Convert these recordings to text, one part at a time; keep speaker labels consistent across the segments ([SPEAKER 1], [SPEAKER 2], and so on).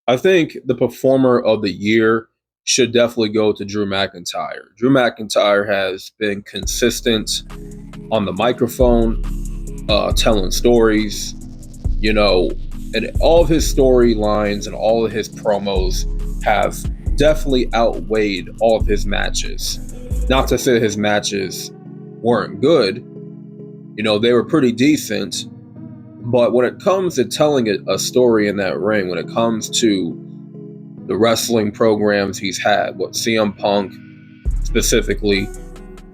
[SPEAKER 1] I think the performer of the year should definitely go to Drew McIntyre. Drew McIntyre has been consistent on the microphone, telling stories, you know, and all of his storylines and all of his promos have definitely outweighed all of his matches. Not to say his matches weren't good, they were pretty decent, but when it comes to telling a story in that ring, when it comes to the wrestling programs he's had, what CM Punk specifically,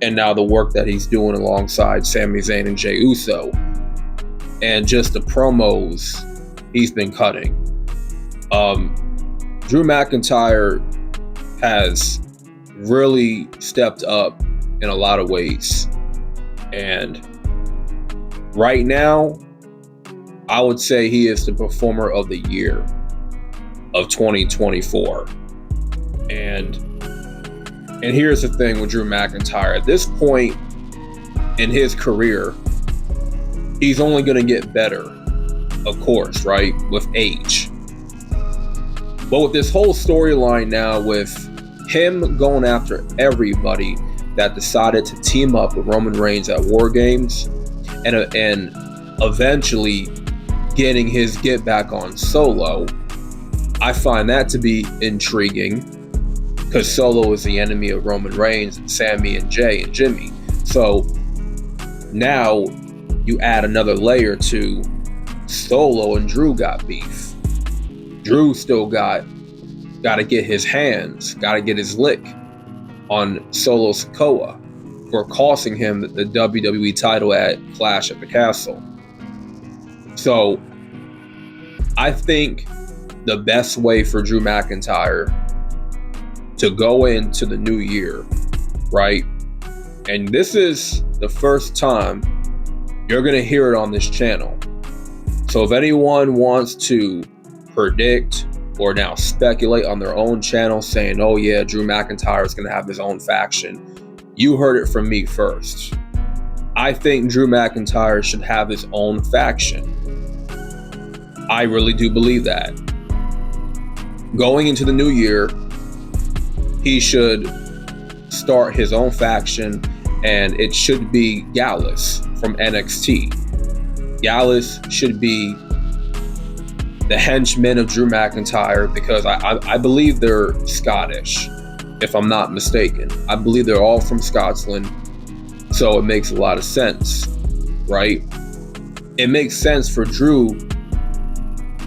[SPEAKER 1] and now the work that he's doing alongside Sami Zayn and Jey Uso, and just the promos he's been cutting. Drew McIntyre has really stepped up in a lot of ways. And right now, I would say he is the performer of the year of 2024. And here's the thing with Drew McIntyre. At this point in his career, he's only going to get better, of course, right? With age. But with this whole storyline now, with him going after everybody that decided to team up with Roman Reigns at War Games, and eventually getting his get back on Solo, I find that to be intriguing, because Solo is the enemy of Roman Reigns and Sami and Jey and Jimmy. So now you add another layer to Solo and Drew got beef. Drew still got to get his hands, got to get his lick on Solo Sikoa for costing him the WWE title at Clash at the Castle. So I think the best way for Drew McIntyre to go into the new year, right? And this is the first time you're going to hear it on this channel. So if anyone wants to predict or now speculate on their own channel saying, oh yeah, Drew McIntyre is going to have his own faction, you heard it from me first. I think Drew McIntyre should have his own faction. I really do believe that. Going into the new year, he should start his own faction, and it should be Gallus from NXT. Gallus should be the henchmen of Drew McIntyre, because I believe they're Scottish, if I'm not mistaken. I believe they're all from Scotland, so it makes a lot of sense, right? It makes sense for Drew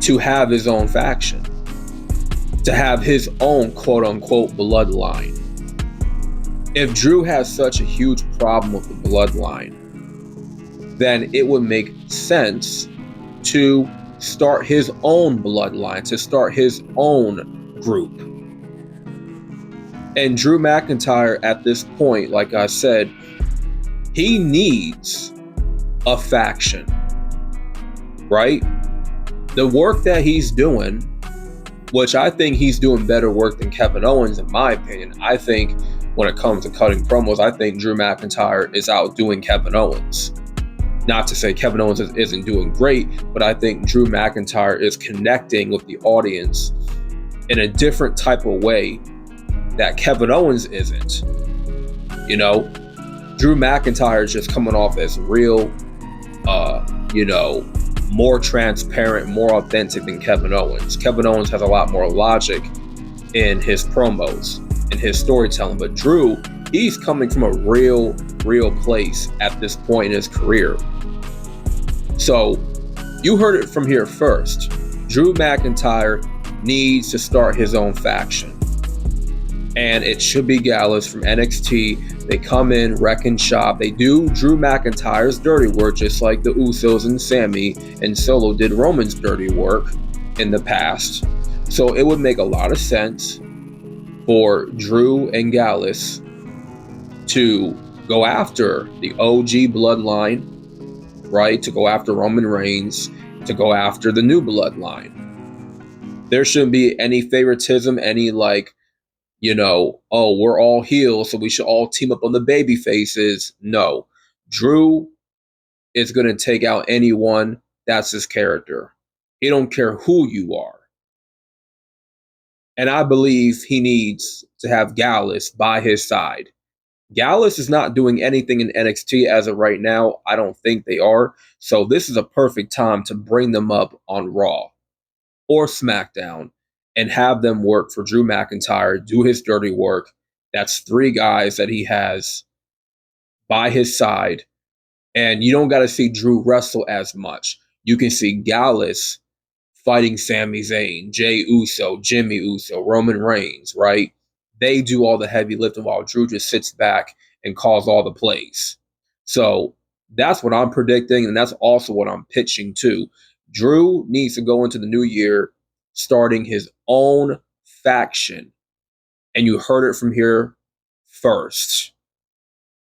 [SPEAKER 1] to have his own faction, to have his own quote-unquote bloodline. If Drew has such a huge problem with the bloodline, then it would make sense to start his own bloodline, to start his own group. And Drew McIntyre at this point, like I said, he needs a faction, right? The work that he's doing, which I think he's doing better work than Kevin Owens, in my opinion. I think when it comes to cutting promos, I think Drew McIntyre is outdoing Kevin Owens. Not to say Kevin Owens isn't doing great, but I think Drew McIntyre is connecting with the audience in a different type of way that Kevin Owens isn't. Drew McIntyre is just coming off as real, more transparent, more authentic than Kevin Owens. Kevin Owens has a lot more logic in his promos, in his storytelling, but Drew, he's coming from a real place at this point in his career. So you heard it from here first. Drew McIntyre needs to start his own faction, and it should be Gallus from NXT. They come in, wreck and shop. They do Drew McIntyre's dirty work, just like the Usos and Sami and Solo did Roman's dirty work in the past. So it would make a lot of sense for Drew and Gallus to go after the OG bloodline, right? To go after Roman Reigns, to go after the new bloodline. There shouldn't be any favoritism, any oh, we're all heels, so we should all team up on the baby faces. No. Drew is going to take out anyone. That's his character. He don't care who you are. And I believe he needs to have Gallus by his side. Gallus is not doing anything in NXT as of right now. I don't think they are. So this is a perfect time to bring them up on Raw or SmackDown and have them work for Drew McIntyre, do his dirty work. That's three guys that he has by his side. And you don't got to see Drew wrestle as much. You can see Gallus fighting Sami Zayn, Jey Uso, Jimmy Uso, Roman Reigns, right? They do all the heavy lifting while Drew just sits back and calls all the plays. So that's what I'm predicting, and that's also what I'm pitching too. Drew needs to go into the new year starting his own faction. And you heard it from here first.